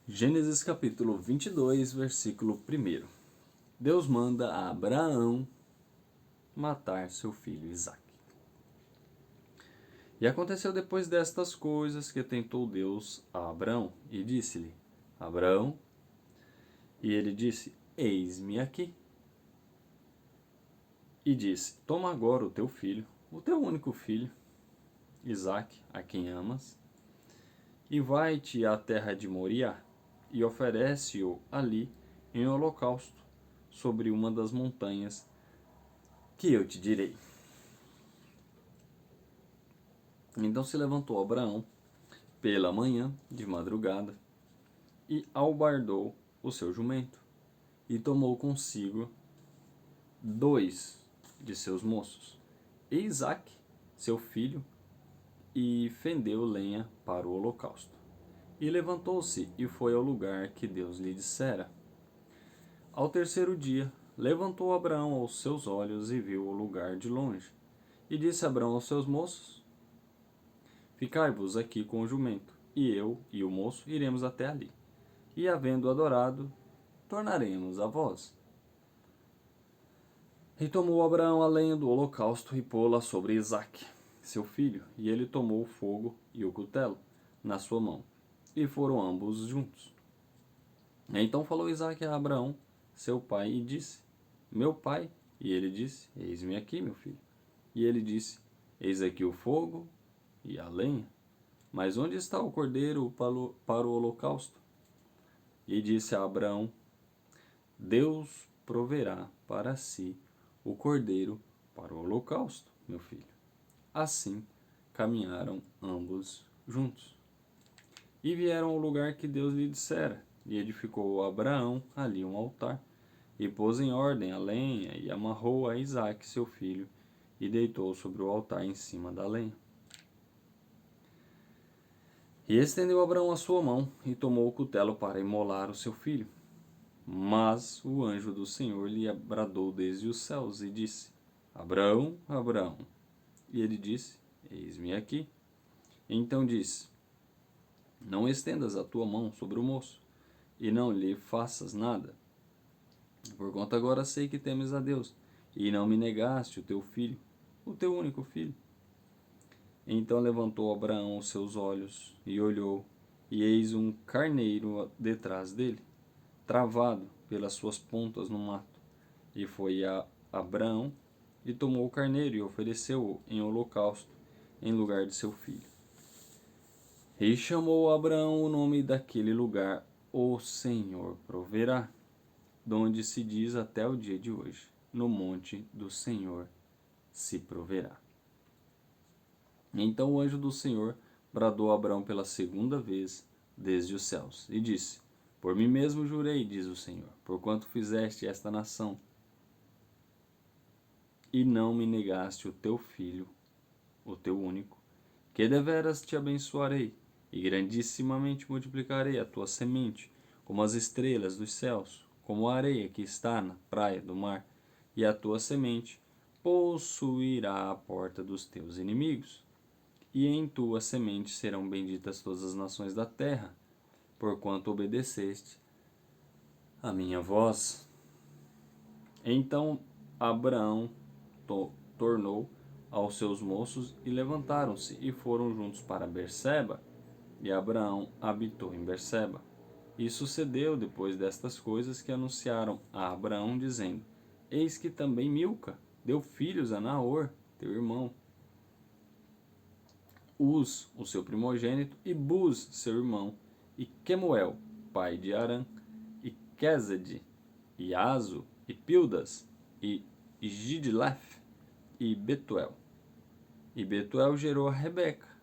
Gênesis capítulo 22, versículo 1. Deus manda a Abraão matar seu filho Isaque. E aconteceu depois destas coisas que tentou Deus a Abraão e disse-lhe: Abraão, e ele disse: Eis-me aqui. E disse: Toma agora o teu filho, o teu único filho, Isaque, a quem amas, e vai-te à terra de Moriá, e oferece-o ali em holocausto, sobre uma das montanhas que eu te direi. Então se levantou Abraão pela manhã, de madrugada, e albardou o seu jumento, e tomou consigo 2 de seus moços, e Isaque, seu filho, e fendeu lenha para o holocausto. E levantou-se e foi ao lugar que Deus lhe dissera. Ao terceiro dia, levantou Abraão os seus olhos e viu o lugar de longe. E disse Abraão aos seus moços: Ficai-vos aqui com o jumento, e eu e o moço iremos até ali. E havendo adorado, tornaremos a vós. E tomou Abraão a lenha do holocausto e pô-la sobre Isaque, seu filho, e ele tomou o fogo e o cutelo na sua mão, e foram ambos juntos. Então falou Isaque a Abraão, seu pai, e disse: Meu pai. E ele disse: Eis-me aqui, meu filho. E ele disse: Eis aqui o fogo e a lenha, mas onde está o cordeiro para o holocausto? E disse a Abraão: Deus proverá para si o cordeiro para o holocausto, meu filho. Assim caminharam ambos juntos. E vieram ao lugar que Deus lhe dissera, e edificou Abraão ali um altar, e pôs em ordem a lenha, e amarrou a Isaque seu filho, e deitou sobre o altar em cima da lenha. E estendeu Abraão a sua mão, e tomou o cutelo para imolar o seu filho. Mas o anjo do Senhor lhe bradou desde os céus, e disse: Abraão, Abraão. E ele disse: Eis-me aqui. Então disse: Não estendas a tua mão sobre o moço, e não lhe faças nada. Porquanto agora sei que temes a Deus, e não me negaste o teu filho, o teu único filho. Então levantou Abraão os seus olhos, e olhou, e eis um carneiro detrás dele, travado pelas suas pontas no mato. E foi a Abraão, e tomou o carneiro, e ofereceu-o em holocausto, em lugar de seu filho. E chamou Abraão o nome daquele lugar: O Senhor proverá, donde se diz até o dia de hoje: No monte do Senhor se proverá. Então o anjo do Senhor bradou a Abraão pela segunda vez desde os céus, e disse: Por mim mesmo jurei, diz o Senhor, porquanto fizeste esta nação, e não me negaste o teu filho, o teu único, que deveras te abençoarei, e grandissimamente multiplicarei a tua semente, como as estrelas dos céus, como a areia que está na praia do mar, e a tua semente possuirá a porta dos teus inimigos. E em tua semente serão benditas todas as nações da terra, porquanto obedeceste a minha voz. Então Abraão tornou aos seus moços, e levantaram-se e foram juntos para Berseba, e Abraão habitou em Berseba. E sucedeu depois destas coisas que anunciaram a Abraão, dizendo: Eis que também Milca deu filhos a Naor, teu irmão, Uz, o seu primogênito, e Buz, seu irmão, e Quemuel, pai de Arã, e Quezede, e Azo, e Pildas, e Gidlef, e Betuel. E Betuel gerou a Rebeca.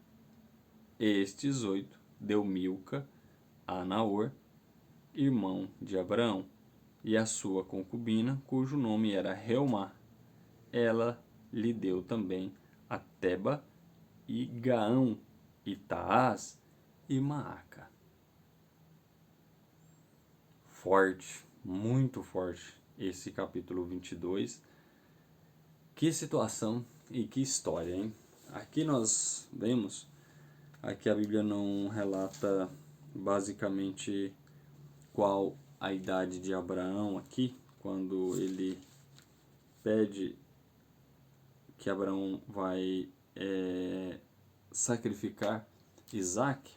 Estes 8 deu Milca a Naor, irmão de Abraão, e a sua concubina, cujo nome era Reumá. Ela lhe deu também a Teba, e Gaão, e Taás, e Maaca. Forte, muito forte esse capítulo 22. Que situação e que história, hein? Aqui nós vemos, aqui a Bíblia não relata basicamente qual a idade de Abraão aqui, quando ele pede que Abraão vai sacrificar Isaac.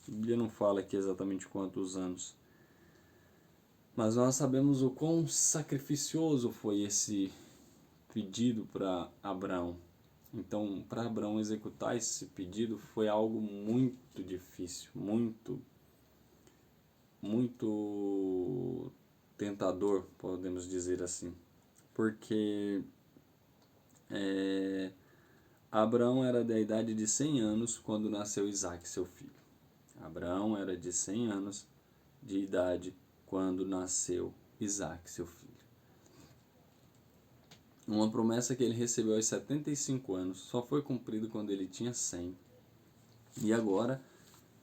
A Bíblia não fala aqui exatamente quantos anos, mas nós sabemos o quão sacrificioso foi esse pedido para Abraão. Então, para Abraão executar esse pedido foi algo muito difícil, muito tentador, podemos dizer assim, porque Abraão era da idade de 100 anos quando nasceu Isaac, seu filho. Abraão era de 100 anos de idade quando nasceu Isaac, seu filho. Uma promessa que ele recebeu aos 75 anos só foi cumprida quando ele tinha 100. E agora,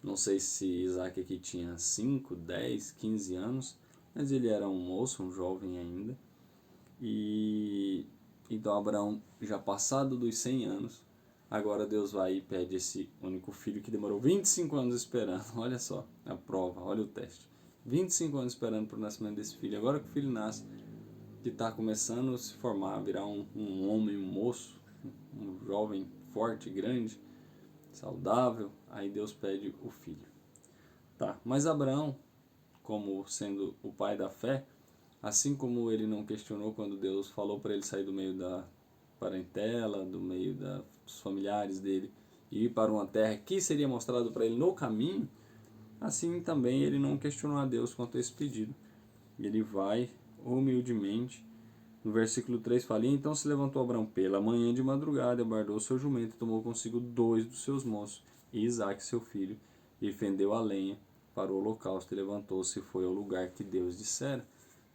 não sei se Isaac aqui tinha 5, 10, 15 anos, mas ele era um moço, um jovem ainda. E então Abraão, já passado dos 100 anos, agora Deus vai e pede esse único filho que demorou 25 anos esperando. Olha só a prova, olha o teste. 25 anos esperando para o nascimento desse filho. Agora que o filho nasce, que está começando a se formar, virar um homem, um moço, um jovem forte, grande, saudável, aí Deus pede o filho. Tá, mas Abraão, como sendo o pai da fé, assim como ele não questionou quando Deus falou para ele sair do meio da parentela, do meio dos familiares dele, e ir para uma terra que seria mostrado para ele no caminho, assim também ele não questionou a Deus quanto a esse pedido. Ele vai humildemente. No versículo 3 fala: então se levantou Abraão pela manhã de madrugada, guardou seu jumento, tomou consigo 2 dos seus moços, e Isaque seu filho, e fendeu a lenha para o holocausto, e levantou-se e foi ao lugar que Deus dissera.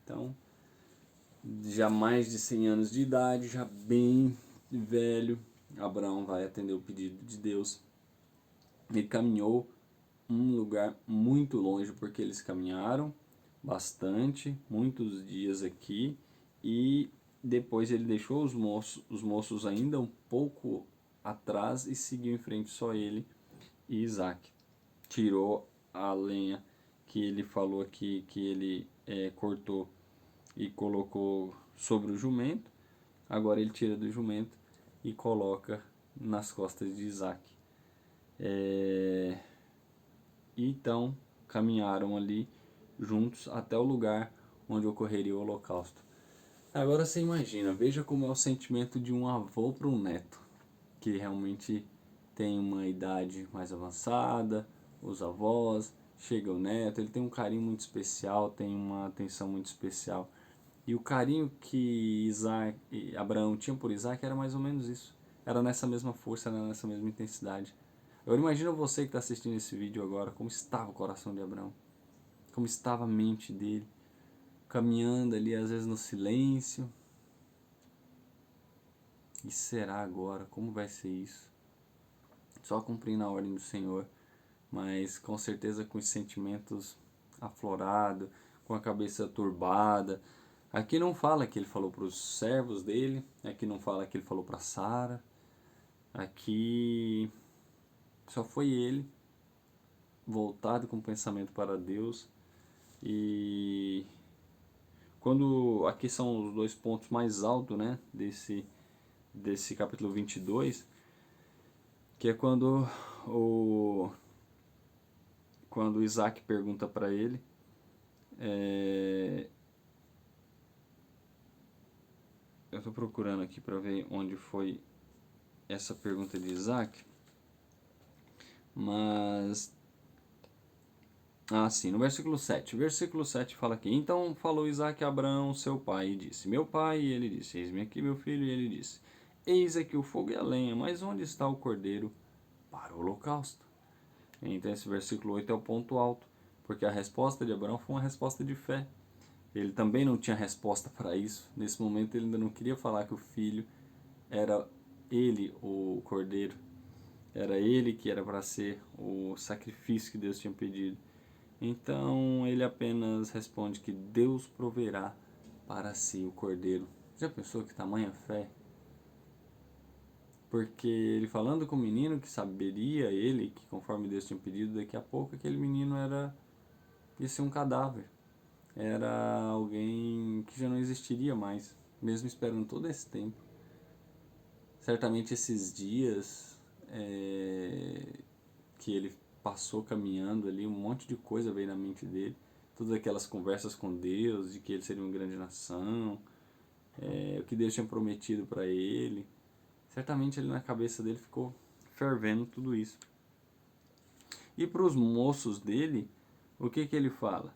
Então, já mais de 100 anos de idade, já bem velho, Abraão vai atender o pedido de Deus. Ele caminhou um lugar muito longe, porque eles caminharam bastante, muitos dias aqui, e depois ele deixou os moços ainda um pouco atrás e seguiu em frente só ele e Isaac. Tirou a lenha que ele falou aqui, que ele cortou e colocou sobre o jumento. Agora ele tira do jumento e coloca nas costas de Isaac. Então caminharam ali juntos até o lugar onde ocorreria o holocausto. Agora você imagina, veja como é o sentimento de um avô para um neto, que realmente tem uma idade mais avançada, os avós, chega o neto, ele tem um carinho muito especial, tem uma atenção muito especial. E o carinho que Abraão tinha por Isaac era mais ou menos isso. Era nessa mesma força, era nessa mesma intensidade. Agora imagina você que está assistindo esse vídeo agora, como estava o coração de Abraão, como estava a mente dele, caminhando ali às vezes no silêncio. E será agora? Como vai ser isso? Só cumprindo a ordem do Senhor, mas com certeza com os sentimentos aflorados, com a cabeça turbada. Aqui não fala que ele falou para os servos dele, aqui não fala que ele falou para Sara, aqui só foi ele voltado com o pensamento para Deus. E quando aqui são os 2 pontos mais altos, né, desse capítulo 22, que é quando Isaac pergunta para ele, eu estou procurando aqui para ver onde foi essa pergunta de Isaac, mas sim, no versículo 7. O versículo 7 fala aqui: então falou Isaac a Abraão, seu pai, e disse: meu pai, e ele disse: eis-me aqui, meu filho, e ele disse: eis aqui o fogo e a lenha, mas onde está o cordeiro para o holocausto? Então esse versículo 8 é o ponto alto, porque a resposta de Abraão foi uma resposta de fé. Ele também não tinha resposta para isso. Nesse momento ele ainda não queria falar que o filho era ele, o cordeiro. Era ele que era para ser o sacrifício que Deus tinha pedido. Então ele apenas responde que Deus proverá para si o cordeiro. Já pensou que tamanha fé? Porque ele falando com o menino, que saberia ele que conforme Deus tinha pedido, daqui a pouco aquele menino era ia ser um cadáver. Era alguém que já não existiria mais, mesmo esperando todo esse tempo. Certamente esses dias que ele passou caminhando ali, um monte de coisa veio na mente dele. Todas aquelas conversas com Deus, de que ele seria uma grande nação, o que Deus tinha prometido para ele. Certamente ali na cabeça dele ficou fervendo tudo isso. E para os moços dele, o que ele fala?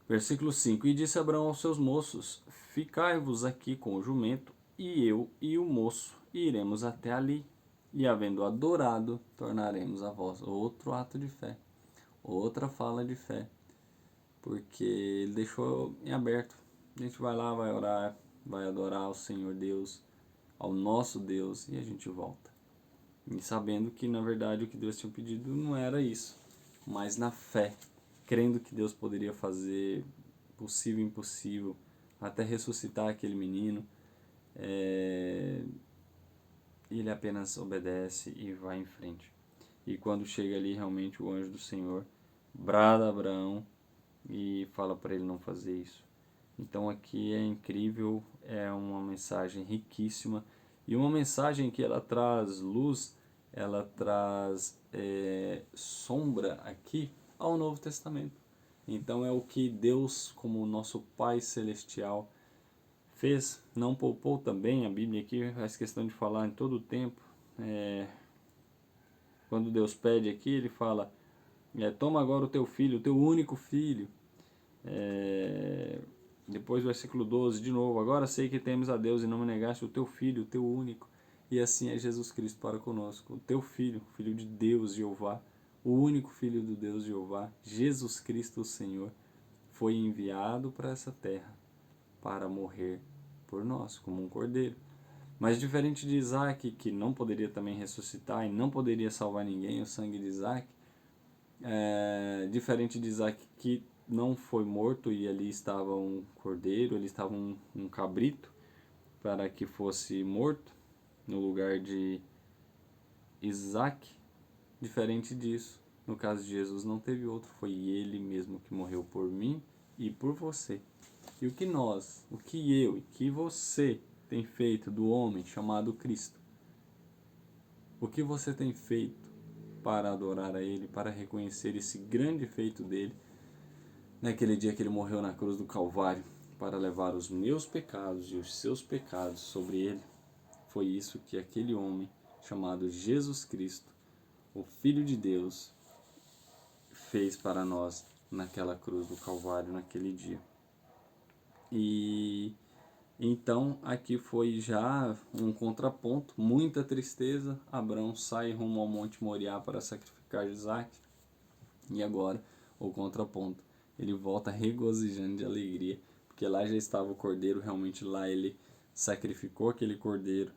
Versículo 5: E disse Abraão aos seus moços: Ficai-vos aqui com o jumento, e eu e o moço iremos até ali, e havendo adorado, tornaremos a vós. Outro ato de fé, outra fala de fé, porque ele deixou em aberto. A gente vai lá, vai orar, vai adorar ao Senhor Deus, ao nosso Deus, e a gente volta. E sabendo que na verdade o que Deus tinha pedido não era isso, mas na fé, crendo que Deus poderia fazer possível e impossível, até ressuscitar aquele menino, ele apenas obedece e vai em frente. E quando chega ali, realmente o anjo do Senhor brada a Abraão e fala para ele não fazer isso. Então aqui é incrível, é uma mensagem riquíssima e uma mensagem que ela traz luz, ela traz sombra aqui ao Novo Testamento. Então é o que Deus, como nosso Pai Celestial, fez, não poupou também. A Bíblia aqui faz questão de falar em todo o tempo. Quando Deus pede aqui, ele fala: toma agora o teu filho, o teu único filho. Depois, versículo 12, de novo: agora sei que temes a Deus e não me negaste o teu filho, o teu único. E assim é Jesus Cristo para conosco, o teu filho, o filho de Deus, Jeová, o único filho do Deus Jeová, Jesus Cristo, o Senhor, foi enviado para essa terra para morrer por nós, como um cordeiro. Mas diferente de Isaac, que não poderia também ressuscitar e não poderia salvar ninguém, o sangue de Isaac, diferente de Isaac, que não foi morto e ali estava um cordeiro, ali estava um cabrito para que fosse morto no lugar de Isaac. Diferente disso, no caso de Jesus não teve outro, foi ele mesmo que morreu por mim e por você. E o que nós, o que eu e que você tem feito do homem chamado Cristo? O que você tem feito para adorar a Ele, para reconhecer esse grande feito dele, naquele dia que ele morreu na cruz do Calvário, para levar os meus pecados e os seus pecados sobre ele? Foi isso que aquele homem chamado Jesus Cristo, o Filho de Deus, fez para nós naquela cruz do Calvário, naquele dia. E então aqui foi já um contraponto, muita tristeza. Abraão sai rumo ao Monte Moriá para sacrificar Isaac. E agora o contraponto, ele volta regozijando de alegria, porque lá já estava o cordeiro, realmente lá ele sacrificou aquele cordeiro.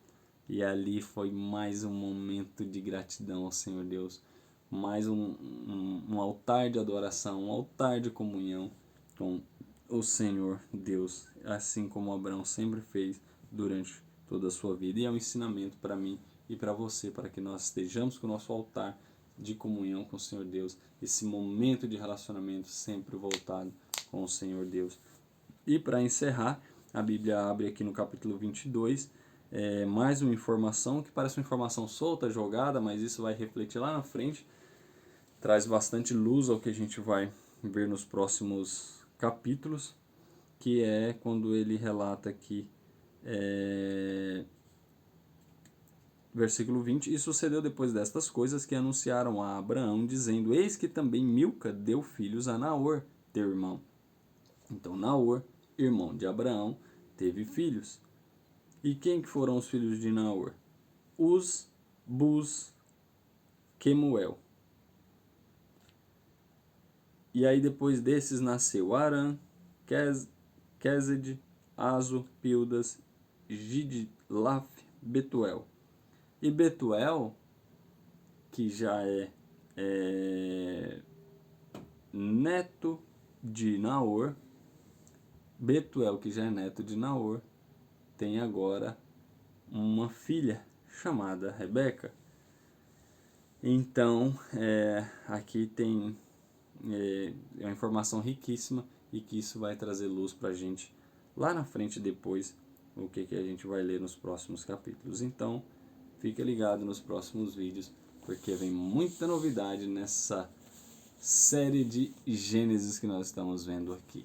E ali foi mais um momento de gratidão ao Senhor Deus, mais um altar de adoração, um altar de comunhão com o Senhor Deus, assim como Abraão sempre fez durante toda a sua vida. E é um ensinamento para mim e para você, para que nós estejamos com o nosso altar de comunhão com o Senhor Deus, esse momento de relacionamento sempre voltado com o Senhor Deus. E para encerrar, a Bíblia abre aqui no capítulo 22, mais uma informação que parece uma informação solta, jogada, mas isso vai refletir lá na frente, traz bastante luz ao que a gente vai ver nos próximos capítulos, que é quando ele relata aqui, versículo 20: E sucedeu depois destas coisas que anunciaram a Abraão, dizendo: Eis que também Milca deu filhos a Naor, teu irmão. Então Naor, irmão de Abraão, teve filhos. E quem que foram os filhos de Naor? Uz, Buz, Quemuel. E aí depois desses nasceu Arã, Quesed, Azo, Pildas, Gidlaf, Betuel. E Betuel, que já é neto de Naor, Betuel, que já é neto de Naor, tem agora uma filha chamada Rebeca. Então, aqui tem é uma informação riquíssima e que isso vai trazer luz para a gente lá na frente depois, o que a gente vai ler nos próximos capítulos. Então, fica ligado nos próximos vídeos, porque vem muita novidade nessa série de Gênesis que nós estamos vendo aqui.